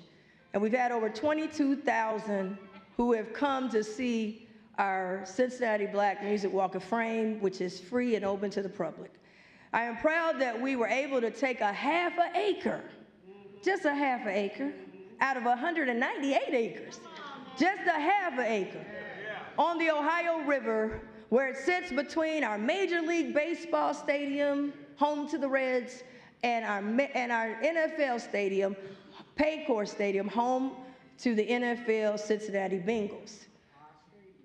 and we've had over 22,000 who have come to see our Cincinnati Black Music Walk of Fame, which is free and open to the public. I am proud that we were able to take a half an acre, just a half an acre, out of 198 acres, just a half an acre, on the Ohio River, where it sits between our Major League Baseball stadium, home to the Reds, and our NFL stadium, Paycor Stadium, home to the NFL Cincinnati Bengals.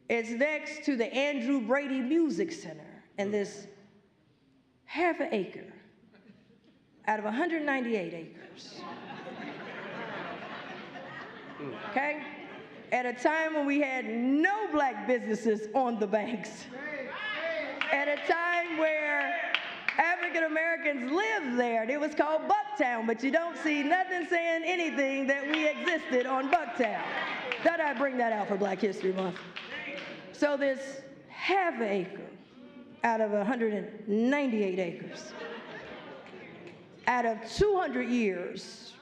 It's next to the Andrew Brady Music Center, and this half an acre out of 198 acres. Okay? At a time when we had no black businesses on the banks. At a time where African Americans lived there. It was called Bucktown, but you don't see nothing saying anything that we existed on Bucktown. Thought I'd bring that out for Black History Month. So this half an acre out of 198 acres, out of 200 years,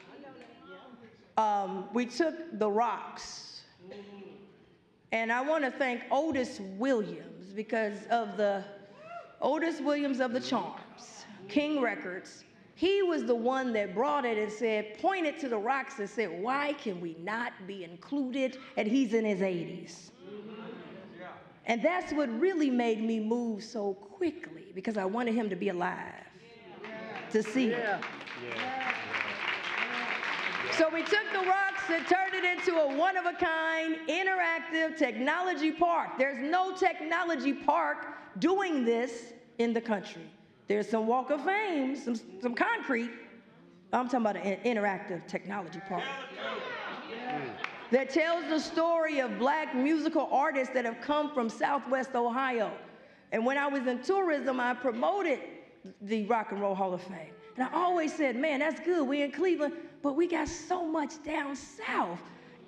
we took the rocks. And I want to thank Otis Williams because of the Otis Williams of the Charms, King Records. He was the one that brought it and said, pointed to the rocks and said, why can we not be included? And he's in his 80s. And that's what really made me move so quickly, because I wanted him to be alive to see it. So we took the rocks and turned it into a one-of-a-kind, interactive technology park. There's no technology park doing this in the country. There's some Walk of Fame, some concrete. I'm talking about an interactive technology park that tells the story of black musical artists that have come from Southwest Ohio. And when I was in tourism, I promoted the Rock and Roll Hall of Fame. And I always said, man, that's good, we in Cleveland, but we got so much down south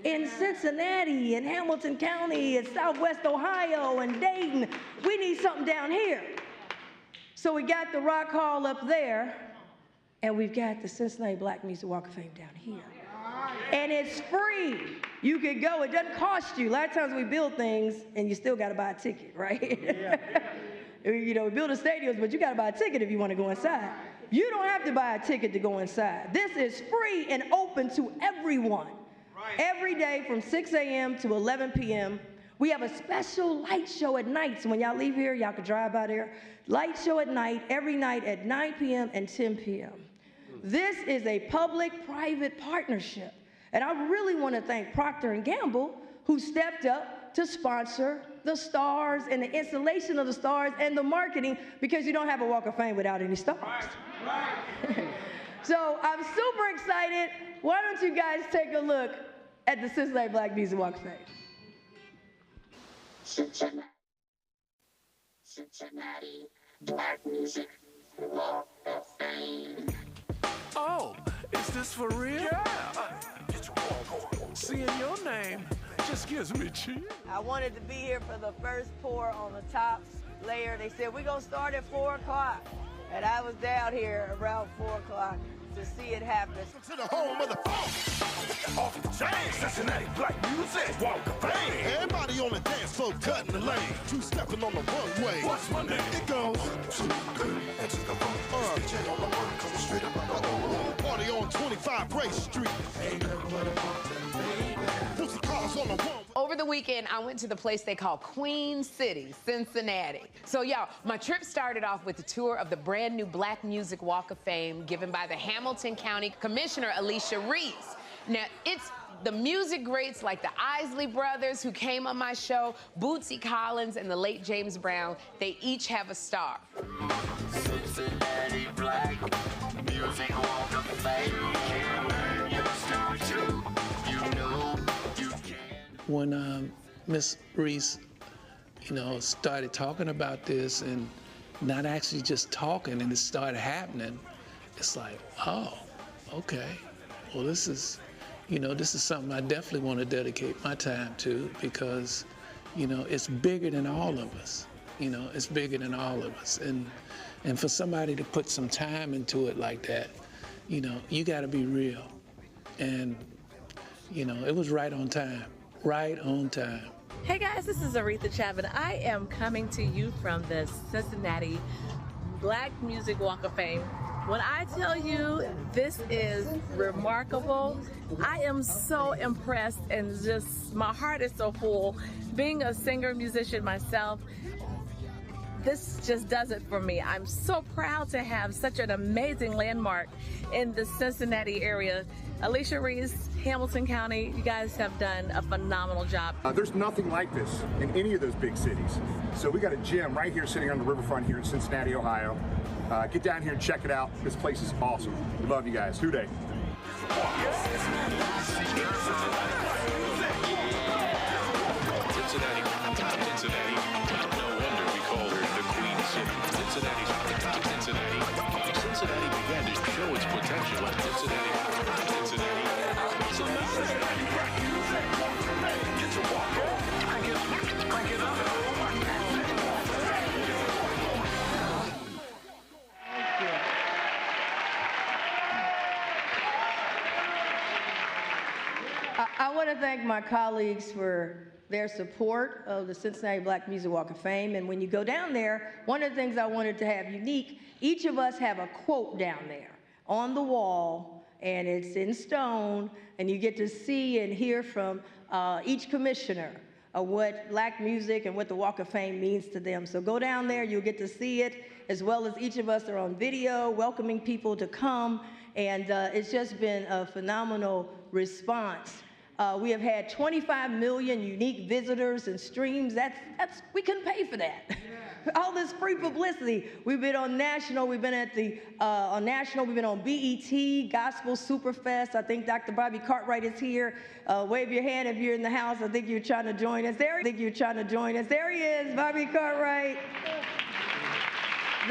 in Cincinnati and Hamilton County and Southwest Ohio and Dayton. We need something down here. So we got the Rock Hall up there, and we've got the Cincinnati Black Music Walk of Fame down here. And it's free. You can go, it doesn't cost you. A lot of times we build things and you still gotta buy a ticket, right? You know, we build the stadiums, but you gotta buy a ticket if you wanna go inside. You don't have to buy a ticket to go inside. This is free and open to everyone. Every day from 6 a.m. to 11 p.m. We have a special light show at night. So when y'all leave here, y'all can drive by there. Light show at night, every night at 9 p.m. and 10 p.m. This is a public-private partnership. And I really want to thank Procter & Gamble, who stepped up to sponsor the stars and the installation of the stars and the marketing, because you don't have a Walk of Fame without any stars. So I'm super excited. Why don't you guys take a look at the Cincinnati Black Music Walk of Fame? Cincinnati Black Music Walk of Fame. Oh, is this for real? Yeah. Seeing your name just gives me chills. I wanted to be here for the first pour on the top layer. They said, we're going to start at 4 o'clock. And I was down here around 4 o'clock. to see it happen. To the home of the funk. Off the chain, Cincinnati Black Music Walk of Fame. Everybody on the dance floor cutting the lane. Two stepping on the runway. What's my name? It goes. Party on 25 Race Street. Over the weekend, I went to the place they call Queen City, Cincinnati. So, y'all, my trip started off with a tour of the brand new Black Music Walk of Fame given by the Hamilton County Commissioner, Alicia Reese. Now, it's the music greats like the Isley Brothers who came on my show, Bootsy Collins and the late James Brown. They each have a star. Cincinnati Black Music Walk of Fame. Can learn your story too. You know you can. When Miss Reese, started talking about this and not actually just talking and it started happening, it's like, oh, okay. Well, this is something I definitely want to dedicate my time to because, it's bigger than all of us. It's bigger than all of us. And for somebody to put some time into it like that, you got to be real. And, it was right on time. Right on time. Hey guys, this is Aretha Chapman. I am coming to you from the Cincinnati Black Music Walk of Fame. When I tell you this is remarkable, I am so impressed and just my heart is so full. Being a singer, musician myself, this just does it for me. I'm so proud to have such an amazing landmark in the Cincinnati area. Alicia Reese, Hamilton County, you guys have done a phenomenal job. There's nothing like this in any of those big cities. So we got a gym right here sitting on the riverfront here in Cincinnati, Ohio. Get down here and check it out. This place is awesome. We love you guys. Hooday. Cincinnati. No wonder we call her the Queen City. Cincinnati began to show its potential at Cincinnati. I want to thank my colleagues for their support of the Cincinnati Black Music Walk of Fame. And when you go down there, one of the things I wanted to have unique, each of us have a quote down there on the wall, and it's in stone, and you get to see and hear from each commissioner of what black music and what the Walk of Fame means to them. So go down there, you'll get to see it, as well as each of us are on video, welcoming people to come, and it's just been a phenomenal response. We have had 25 million unique visitors and streams. We couldn't pay for that. Yeah. All this free publicity. We've been on national. We've been at on national. We've been on BET, Gospel Superfest. I think Dr. Bobby Cartwright is here. Wave your hand if you're in the house. I think you're trying to join us. There he is, Bobby Cartwright.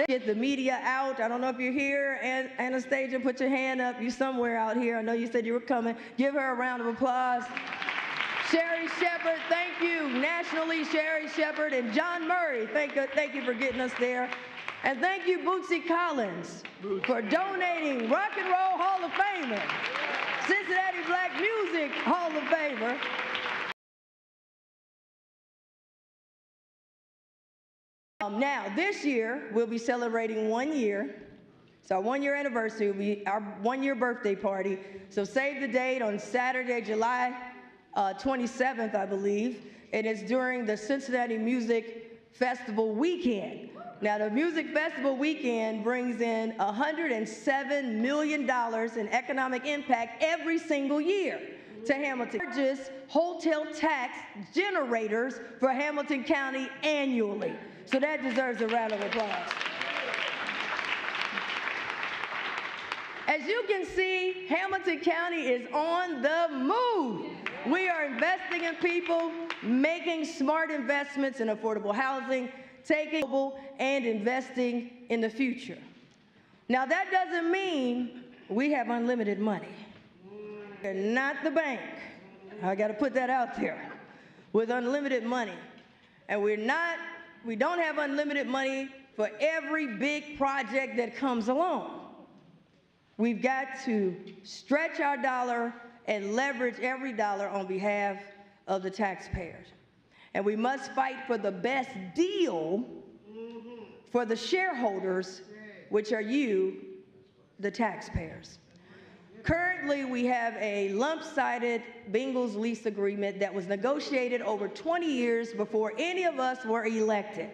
Get the media out. I don't know if you're here. Anastasia, put your hand up. You're somewhere out here. I know you said you were coming. Give her a round of applause. Sherry Shepard, thank you. Nationally, Sherry Shepard and John Murray, thank you for getting us there. And thank you, Bootsy Collins, for donating Rock and Roll Hall of Famer, Cincinnati Black Music Hall of Famer. Now, this year, we'll be celebrating 1 year. It's our 1 year anniversary. It'll be our 1 year birthday party. So save the date on Saturday, July 27th, I believe. And it's during the Cincinnati Music Festival weekend. Now, the Music Festival weekend brings in $107 million in economic impact every single year to Hamilton. Largest hotel tax generators for Hamilton County annually. So that deserves a round of applause. As you can see, Hamilton County is on the move. We are investing in people, making smart investments in affordable housing, taking and investing in the future. Now that doesn't mean we have unlimited money. We're not the bank. I got to put that out there. With unlimited money. And we don't have unlimited money for every big project that comes along. We've got to stretch our dollar and leverage every dollar on behalf of the taxpayers. And we must fight for the best deal for the shareholders, which are you, the taxpayers. Currently, we have a lump-sided Bengals lease agreement that was negotiated over 20 years before any of us were elected,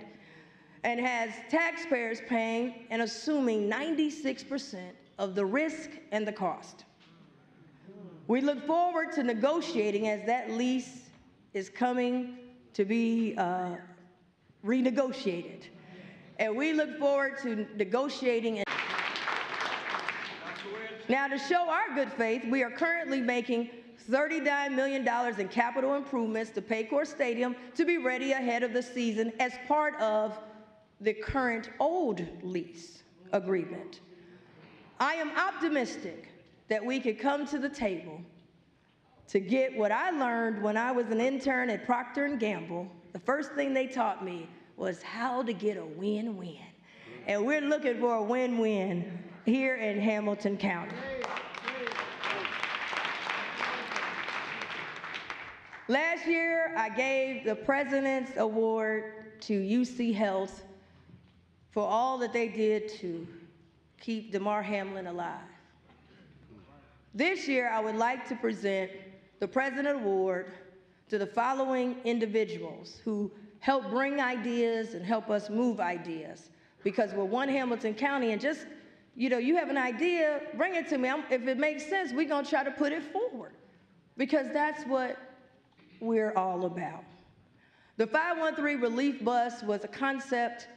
and has taxpayers paying and assuming 96% of the risk and the cost. We look forward to negotiating as that lease is coming to be renegotiated. And we look forward to negotiating. Now, to show our good faith, we are currently making $39 million in capital improvements to Paycor Stadium to be ready ahead of the season as part of the current old lease agreement. I am optimistic that we could come to the table to get what I learned when I was an intern at Procter & Gamble. The first thing they taught me was how to get a win-win. And we're looking for a win-win here in Hamilton County. Last year, I gave the President's Award to UC Health for all that they did to keep Damar Hamlin alive. This year, I would like to present the President Award to the following individuals who help bring ideas and help us move ideas. Because we're one Hamilton County, and just, you have an idea, bring it to me. If it makes sense, we're gonna try to put it forward. Because that's what we're all about. The 513 relief bus was a concept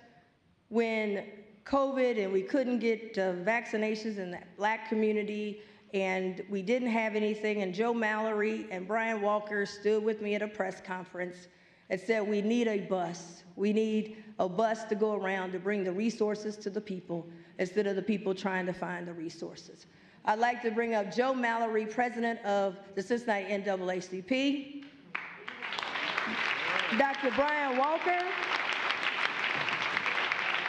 when COVID and we couldn't get vaccinations in the Black community, and we didn't have anything, and Joe Mallory and Brian Walker stood with me at a press conference and said, we need a bus. We need a bus to go around to bring the resources to the people instead of the people trying to find the resources. I'd like to bring up Joe Mallory, president of the Cincinnati NAACP, Dr. Brian Walker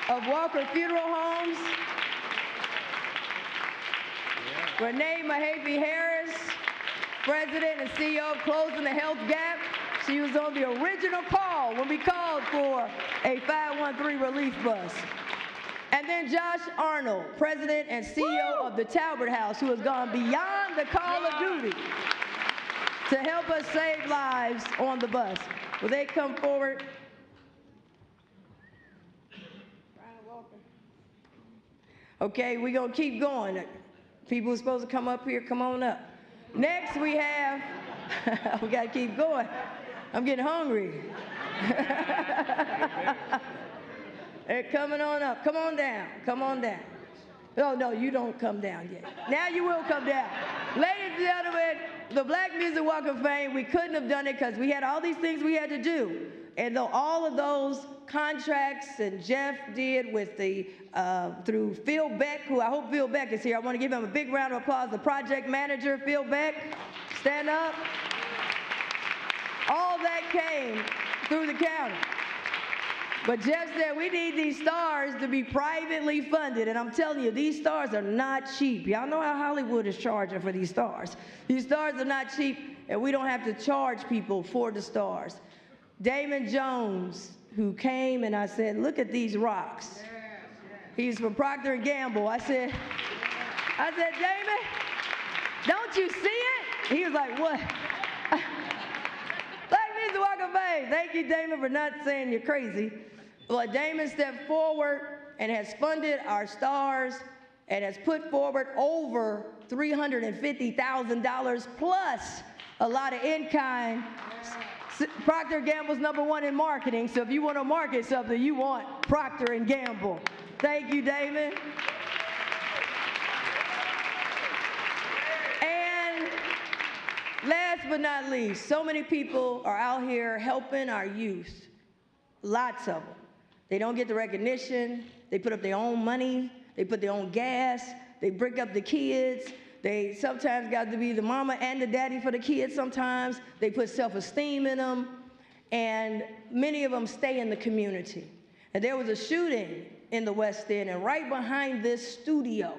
of Walker Funeral Homes, Renee Mahaffey-Harris, president and CEO of Closing the Health Gap. She was on the original call when we called for a 513 relief bus. And then Josh Arnold, president and CEO of the Talbot House, who has gone beyond the call of duty to help us save lives on the bus. Will they come forward? Brian Walker. Okay, we're going to keep going. People who are supposed to come up here, come on up. Next we have, we got to keep going. I'm getting hungry. They're coming on up. Come on down. Come on down. Oh, no, you don't come down yet. Now you will come down. Ladies and gentlemen, the Black Music Walk of Fame, we couldn't have done it because we had all these things we had to do. And though all of those contracts and Jeff did with the, through Phil Beck, who I hope Phil Beck is here. I want to give him a big round of applause. The project manager, Phil Beck, stand up. All that came through the county. But Jeff said we need these stars to be privately funded. And I'm telling you, these stars are not cheap. Y'all know how Hollywood is charging for these stars. These stars are not cheap, and we don't have to charge people for the stars. Damon Jones, who came and I said, look at these rocks. He's from Procter & Gamble. I said, Damon, don't you see it? He was like, what? Black Music Walk of Fame. Thank you, Damon, for not saying you're crazy. Well, Damon stepped forward and has funded our stars and has put forward over $350,000 plus a lot of in-kind. Procter & Gamble's #1 in marketing, so if you want to market something, you want Procter & Gamble. Thank you, Damon. And last but not least, so many people are out here helping our youth, lots of them. They don't get the recognition, they put up their own money, they put their own gas, they break up the kids. They sometimes got to be the mama and the daddy for the kids sometimes. They put self-esteem in them, and many of them stay in the community. And there was a shooting in the West End, and right behind this studio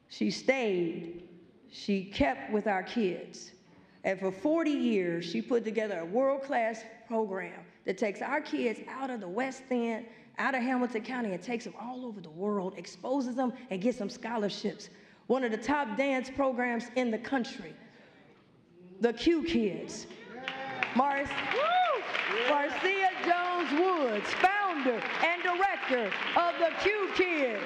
She stayed. She kept with our kids. And for 40 years, she put together a world-class program that takes our kids out of the West End, out of Hamilton County, and takes them all over the world, exposes them, and gets them scholarships. One of the top dance programs in the country. The Q Kids. Marcia Jones-Woods, founder and director of the Q Kids.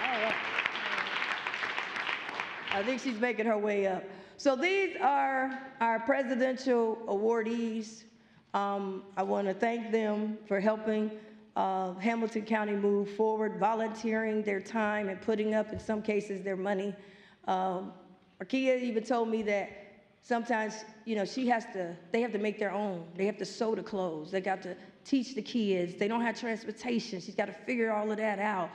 All right. I think she's making her way up. So these are our presidential awardees. I want to thank them for helping Hamilton County move forward, volunteering their time and putting up, in some cases, their money. Arkia even told me that sometimes, you know, they have to make their own. They have to sew the clothes. They got to teach the kids. They don't have transportation. She's got to figure all of that out.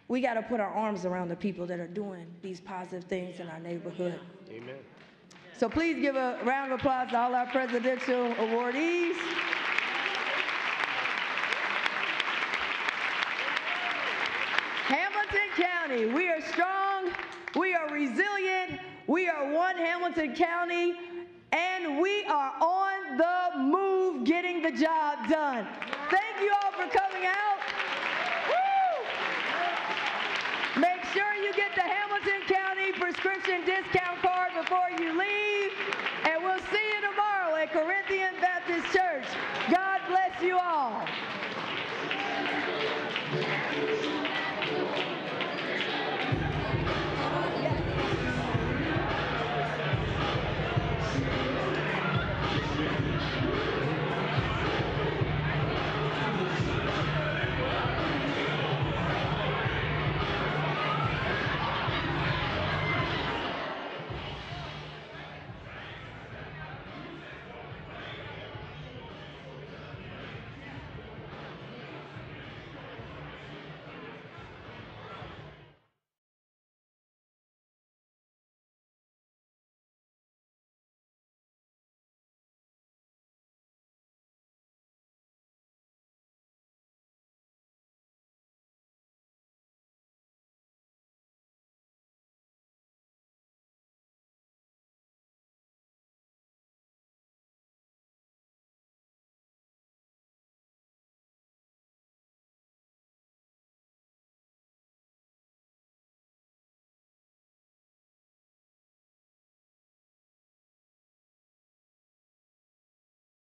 We got to put our arms around the people that are doing these positive things in our neighborhood. Amen. So please give a round of applause to all our presidential awardees. Hamilton County, we are strong, we are resilient, we are one Hamilton County, and we are on the move getting the job done. Thank you all for coming out. Woo! Make sure you get the Hamilton County prescription discount card before you leave, and we'll see you tomorrow at Corinthian Baptist Church. God bless you all.